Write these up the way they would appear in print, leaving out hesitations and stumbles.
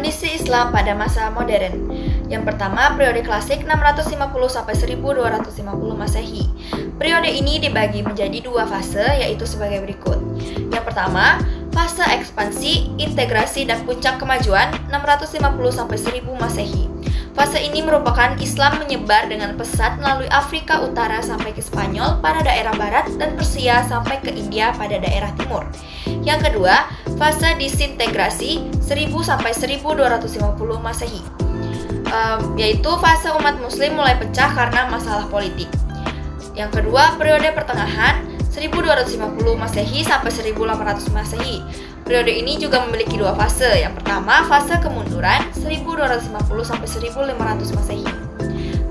Kondisi Islam pada masa modern. Yang pertama, periode klasik 650 sampai 1250 Masehi. Periode ini dibagi menjadi dua fase, yaitu sebagai berikut. Yang pertama, fase ekspansi, integrasi dan puncak kemajuan 650 sampai 1000 Masehi. Fase ini merupakan Islam menyebar dengan pesat melalui Afrika Utara sampai ke Spanyol pada daerah barat dan Persia sampai ke India pada daerah timur. Yang kedua, fase disintegrasi 1000 sampai 1250 Masehi. Yaitu fase umat muslim mulai pecah karena masalah politik. Yang kedua, periode pertengahan 1250 Masehi sampai 1800 Masehi. Periode ini juga memiliki dua fase. Yang pertama, fase kemunduran 1250 sampai 1500 Masehi.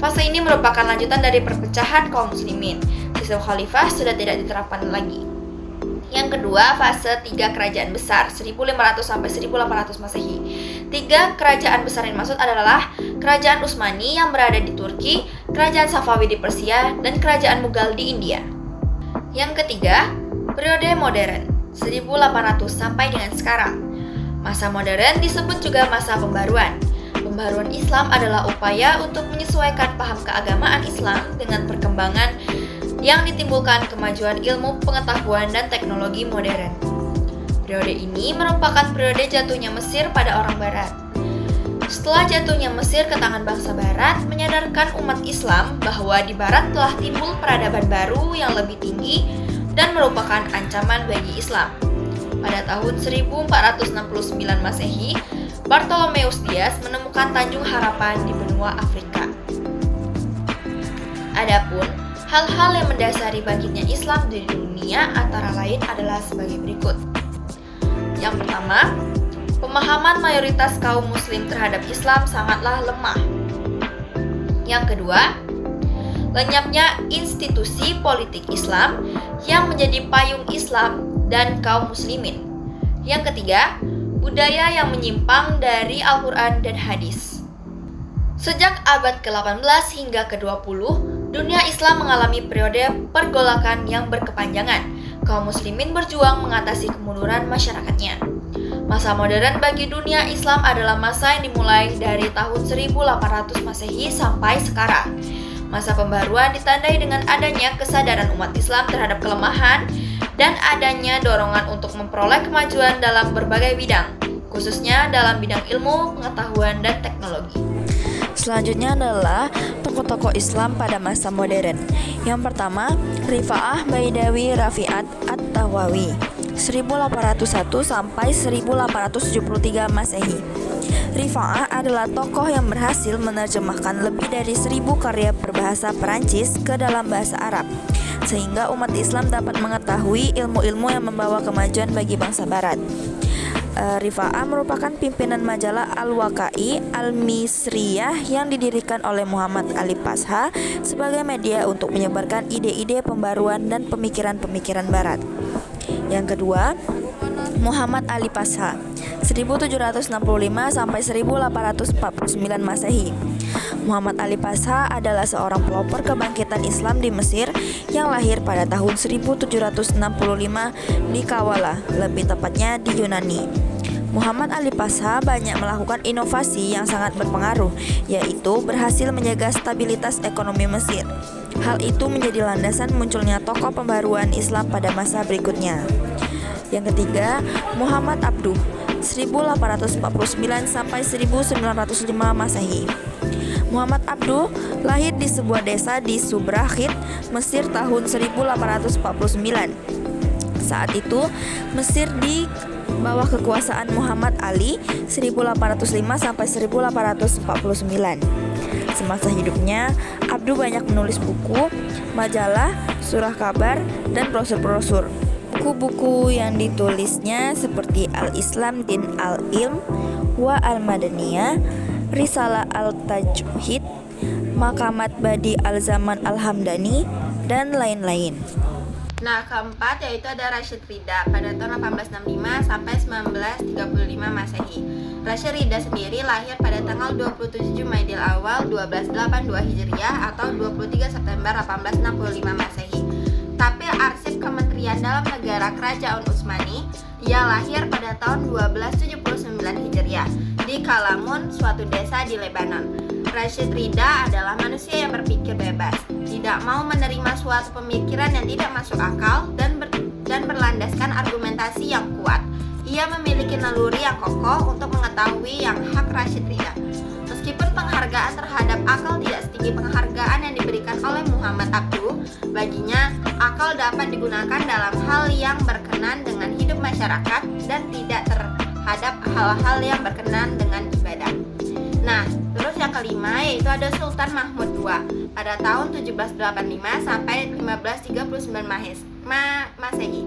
Fase ini merupakan lanjutan dari perpecahan kaum muslimin. Sistem khalifah sudah tidak diterapkan lagi. Yang kedua, fase 3 kerajaan besar 1500 sampai 1800 Masehi. 3 kerajaan besar yang dimaksud adalah Kerajaan Utsmani yang berada di Turki, Kerajaan Safawi di Persia, dan Kerajaan Mughal di India. Yang ketiga, periode modern 1800 sampai dengan sekarang. Masa modern disebut juga masa pembaruan. Pembaruan Islam adalah upaya untuk menyesuaikan paham keagamaan Islam dengan perkembangan yang ditimbulkan kemajuan ilmu, pengetahuan, dan teknologi modern. Periode ini merupakan periode jatuhnya Mesir pada orang Barat. Setelah jatuhnya Mesir ke tangan bangsa Barat, menyadarkan umat Islam bahwa di Barat telah timbul peradaban baru yang lebih tinggi dan merupakan ancaman bagi Islam. Pada tahun 1469 Masehi, Bartholomeus Dias menemukan Tanjung Harapan di benua Afrika. Adapun hal-hal yang mendasari bangkitnya Islam di dunia antara lain adalah sebagai berikut. Yang pertama, pemahaman mayoritas kaum muslim terhadap Islam sangatlah lemah. Yang kedua, lenyapnya institusi politik Islam yang menjadi payung Islam dan kaum muslimin. Yang ketiga, budaya yang menyimpang dari Al-Quran dan hadis. Sejak abad ke-18 hingga ke-20, dunia Islam mengalami periode pergolakan yang berkepanjangan. Kaum muslimin berjuang mengatasi kemunduran masyarakatnya. Masa modern bagi dunia Islam adalah masa yang dimulai dari tahun 1800 Masehi sampai sekarang. Masa pembaruan ditandai dengan adanya kesadaran umat Islam terhadap kelemahan dan adanya dorongan untuk memperoleh kemajuan dalam berbagai bidang, khususnya dalam bidang ilmu, pengetahuan, dan teknologi. Selanjutnya adalah tokoh-tokoh Islam pada masa modern. Yang pertama, Rifa'ah Baidawi Rafi'at At-Tawawi 1801 sampai 1873 Masehi. Rifa'ah adalah tokoh yang berhasil menerjemahkan lebih dari 1000 karya berbahasa Perancis ke dalam bahasa Arab, sehingga umat Islam dapat mengetahui ilmu-ilmu yang membawa kemajuan bagi bangsa Barat. Rifa'ah merupakan pimpinan majalah Al-Wakai Al-Misriyah yang didirikan oleh Muhammad Ali Pasha sebagai media untuk menyebarkan ide-ide pembaruan dan pemikiran-pemikiran Barat. Yang kedua, Muhammad Ali Pasha 1765 sampai 1849 Masehi. Muhammad Ali Pasha adalah seorang pelopor kebangkitan Islam di Mesir yang lahir pada tahun 1765 di Kawala, lebih tepatnya di Yunani. Muhammad Ali Pasha banyak melakukan inovasi yang sangat berpengaruh, yaitu berhasil menjaga stabilitas ekonomi Mesir. Hal itu menjadi landasan munculnya tokoh pembaruan Islam pada masa berikutnya. Yang ketiga, Muhammad Abduh 1849 sampai 1905 Masehi. Muhammad Abduh lahir di sebuah desa di Subrakhid, Mesir tahun 1849. Saat itu, Mesir di bawah kekuasaan Muhammad Ali 1805 sampai 1849. Semasa hidupnya, Abduh banyak menulis buku, majalah, surah kabar, dan brosur-brosur. Buku-buku yang ditulisnya seperti Al-Islam Din Al-Ilm wa Al-Madaniyah, Risalah Al-Tajwid, Makamat Badi Al-Zaman Al-Hamdani, dan lain-lain. Nah, keempat yaitu ada Rashid Ridha pada tahun 1865 sampai 1935 Masehi. Rashid Ridha sendiri lahir pada tanggal 27 Maidil Awal 1282 Hijriah atau 23 September 1865 Masehi. Tapi arsip Kementerian Dalam Negara Kerajaan Utsmani, ia lahir pada tahun 1279 Hijriah. di Kalamun, suatu desa di Lebanon. Rashid Ridha adalah manusia yang berpikir bebas, tidak mau menerima suatu pemikiran yang tidak masuk akal dan berlandaskan argumentasi yang kuat. Ia memiliki naluri yang kokoh untuk mengetahui yang hak. Rashid Ridha. Meskipun penghargaan terhadap akal tidak setinggi penghargaan yang diberikan oleh Muhammad Abduh, baginya akal dapat digunakan dalam hal yang berkenan dengan hidup masyarakat dan tidak terhadap hal-hal yang berkenan dengan ibadah. Nah, terus yang kelima yaitu ada Sultan Mahmud II pada tahun 1785 sampai 1539 Masehi.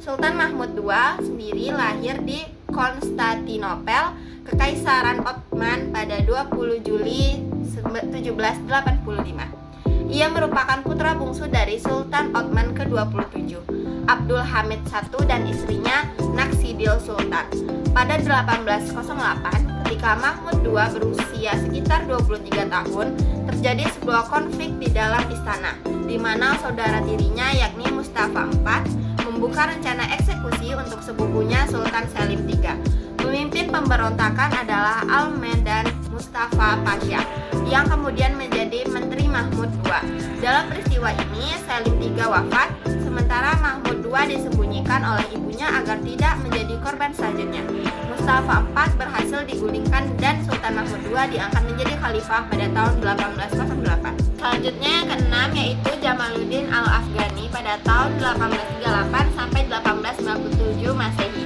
Sultan Mahmud II sendiri lahir di Konstantinopel, Kekaisaran Ottoman pada 20 Juli 1785. Ia merupakan putra bungsu dari Sultan Ottoman ke-27, Abdul Hamid I dan istrinya Naksidil Sultan. Pada 1808, ketika Mahmud II berusia sekitar 23 tahun, terjadi sebuah konflik di dalam istana, di mana saudara tirinya yakni Mustafa IV membuka rencana eksekusi untuk sepupunya Sultan Selim III. Pemimpin pemberontakan adalah Al-Medan Mustafa Pasha, yang kemudian menjadi Menteri Mahmud II. Dalam peristiwa ini, Selim III wafat, sementara Mahmud II disembunyikan oleh ibunya agar tidak menjadi korban selanjutnya. Mustafa IV berhasil digulingkan dan Sultan Mahmud II diangkat menjadi khalifah pada tahun 1808. Selanjutnya yang keenam yaitu Jamaluddin Al-Afghani pada tahun 1838 sampai 1897 Masehi.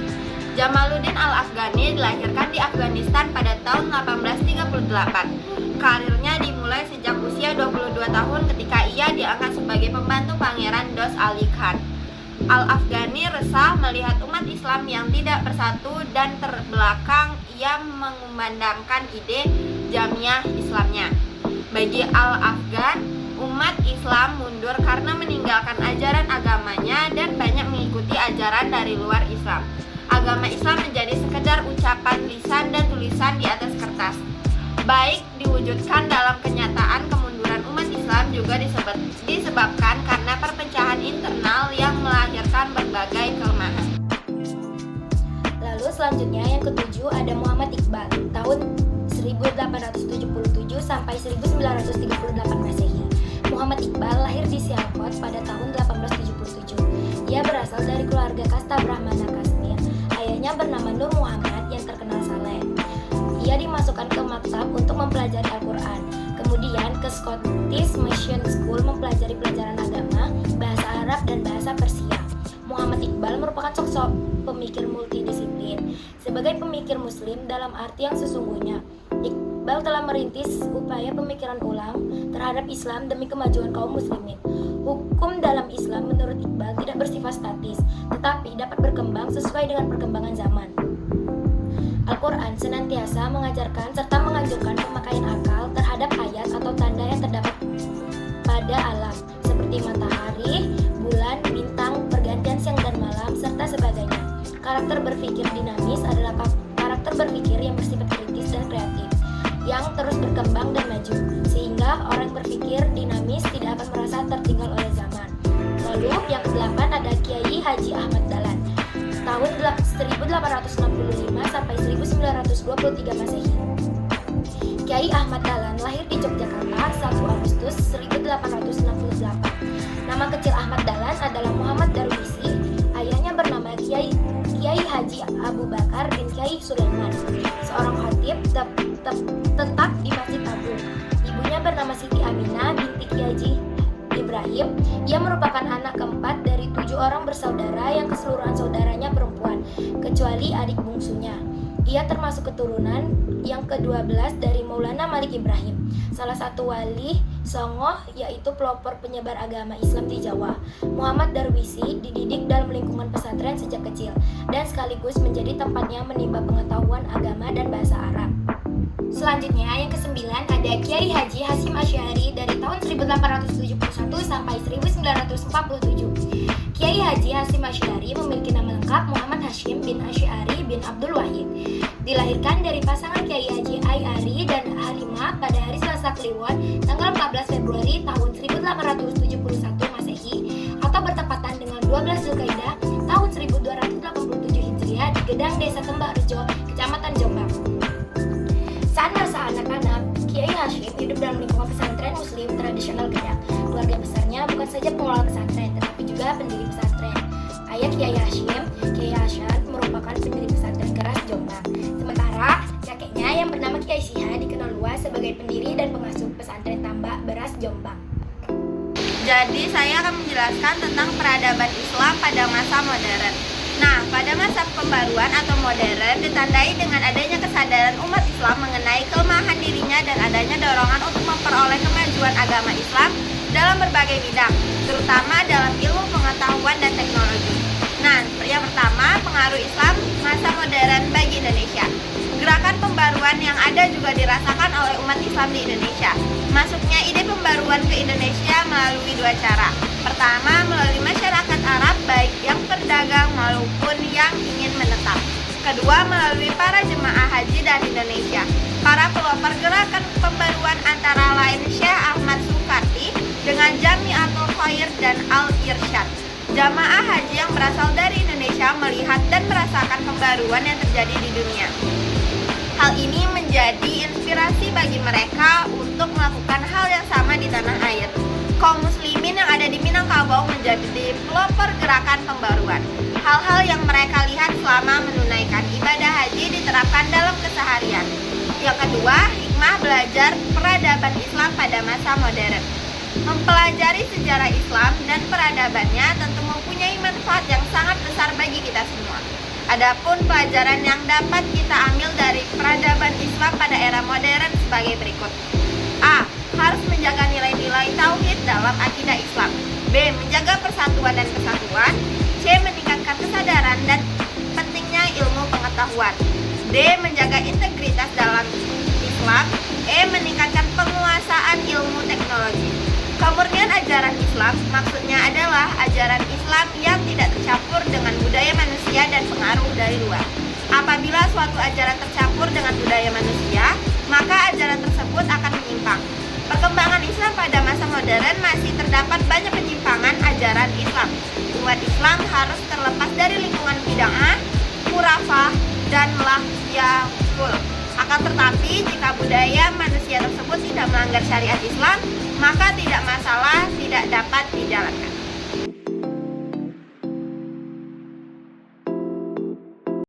Jamaluddin Al-Afghani dilahirkan di Afghanistan pada tahun 1838. Karirnya dimulai sejak usia 22 tahun ketika ia diangkat sebagai pembantu Pangeran Dost Ali Khan. Al-Afghani resah melihat umat Islam yang tidak bersatu dan terbelakang. Ia mengumandangkan ide Jamiah Islamnya. Bagi Al-Afghan, umat Islam mundur karena meninggalkan ajaran agamanya dan banyak mengikuti ajaran dari luar Islam. Agama Islam menjadi sekedar ucapan lisan dan tulisan di atas kertas. Baik diwujudkan dalam kenyataan, kemunduran umat Islam juga disebabkan karena perpecahan internal yang melahirkan berbagai kelemahan. Lalu selanjutnya yang ketujuh ada Muhammad Iqbal tahun 1877 sampai 1938 Masehi. Muhammad Iqbal lahir di Sialkot pada tahun 1877. Ia berasal dari keluarga kasta Brahmana Kashmir. Ayahnya bernama Nur Muhammad yang terkenal saleh. Ia dimasukkan ke maktab untuk mempelajari Al-Quran, kemudian ke Scottish Mission School mempelajari pelajaran agama, bahasa Arab, dan bahasa Persia. Muhammad Iqbal merupakan sosok pemikir multidisiplin. Sebagai pemikir muslim dalam arti yang sesungguhnya, Iqbal telah merintis upaya pemikiran ulang terhadap Islam demi kemajuan kaum muslimin. Hukum dalam Islam menurut Iqbal tidak bersifat statis, tetapi dapat berkembang sesuai dengan perkembangan zaman. Al-Quran senantiasa mengajarkan serta menganjurkan pemakaian akal terhadap ayat atau tanda yang terdapat pada alam, seperti matahari, bulan, bintang, pergantian siang dan malam, serta sebagainya. Karakter berpikir dinamis adalah karakter berpikir yang bersifat kritis dan kreatif, yang terus berkembang dan maju, sehingga orang berpikir dinamis tidak akan merasa tertinggal oleh zaman. Lalu yang kedelapan ada Kiai Haji Ahmad Dahlan tahun 1865 sampai 1923 Masehi. Kiai Ahmad Dahlan lahir di Yogyakarta 1 Agustus 1868. Nama kecil Ahmad Dahlan adalah Muhammad Darwisi. Ayahnya bernama Kiai Haji Abu Bakar bin Kiai Sulaiman, seorang khatib tetap di Masjid Agung. Ibunya bernama Siti Aminah binti Kiai Ibrahim. Ia merupakan anak keempat dari 7 orang bersaudara yang keseluruhan saudaranya perempuan, kecuali adik bungsunya. Ia termasuk keturunan yang ke-12 dari Maulana Malik Ibrahim, salah satu wali Songo, yaitu pelopor penyebar agama Islam di Jawa. Muhammad Darwisi dididik dalam lingkungan pesantren sejak kecil dan sekaligus menjadi tempatnya menimba pengetahuan agama dan bahasa Arab. Selanjutnya yang ke-9 ada Kiai Haji Hasyim Asy'ari dari tahun 1871 sampai 1947. Kiai Haji Hasyim Asy'ari memiliki nama lengkap Muhammad Hasyim bin Asy'ari bin Abdul Wahid. Dilahirkan dari pasangan Kiai Haji Ari dan Halimah pada hari Selasa Kliwon tanggal 14 Februari tahun 1871 Masehi atau bertepatan dengan 12 Zulkaidah tahun 1287 Hijriah di Gedang Desa Tembak Rejo, Kecamatan Jombang. Hashim hidup dalam lingkungan pesantren muslim tradisional Gedang. Keluarga besarnya bukan saja pengelola pesantren, tetapi juga pendiri pesantren. Ayah Kiai Hashim, Kiai Hasan, merupakan pendiri pesantren Keras Jombang. Sementara kakeknya yang bernama Kiai Siha dikenal luas sebagai pendiri dan pengasuh pesantren Tambak Beras Jombang. Jadi saya akan menjelaskan tentang peradaban Islam pada masa modern. Nah, pada masa pembaruan atau modern ditandai dengan adanya kesadaran umat Islam mengenai kelemahan dirinya dan adanya dorongan untuk memperoleh kemajuan agama Islam dalam berbagai bidang, terutama dalam ilmu pengetahuan dan teknologi. Nah, yang pertama, pengaruh Islam masa modern bagi Indonesia. Gerakan pembaruan yang ada juga dirasakan oleh umat Islam di Indonesia. Masuknya ide pembaruan ke Indonesia melalui dua cara. Pertama, melalui masyarakat Arab baik yang berdagang maupun yang ingin menetap. Kedua, melalui para jemaah haji dari Indonesia. Para pelopor gerakan pembaruan antara lain Syekh Ahmad Sukarti dengan Jami'atul Khair dan Al-Irsyad. Jamaah haji yang berasal dari Indonesia melihat dan merasakan pembaruan yang terjadi di dunia. Hal ini menjadi inspirasi bagi mereka untuk melakukan hal yang sama di tanah air. Kaum muslimin yang ada di Minangkabau menjadi pelopor gerakan pembaruan. Hal-hal yang mereka lihat selama menunaikan ibadah haji diterapkan dalam keseharian. Yang kedua, hikmah belajar peradaban Islam pada masa modern. Mempelajari sejarah Islam dan peradabannya tentu mempunyai manfaat yang sangat besar bagi kita semua. Adapun pelajaran yang dapat kita ambil dari peradaban Islam pada era modern sebagai berikut. A. Harus menjaga nilai-nilai tauhid dalam akidah Islam. B. Menjaga persatuan dan kesatuan. C. Meningkatkan kesadaran dan pentingnya ilmu pengetahuan. D. Menjaga integritas dalam Islam. E. Meningkatkan penguasaan ilmu teknologi. Kemurnian ajaran Islam maksudnya adalah ajaran Islam yang tidak tercampur dengan budaya manusia dan pengaruh dari luar. Apabila suatu ajaran tercampur dengan budaya manusia, maka ajaran tersebut akan menyimpang. Perkembangan Islam pada masa modern masih terdapat banyak penyimpangan ajaran Islam. Umat Islam harus terlepas dari lingkungan bid'ah, khurafah, dan lahyaful. Akan tetapi, jika budaya manusia tersebut tidak melanggar syariat Islam, maka tidak masalah tidak dapat dijalankan.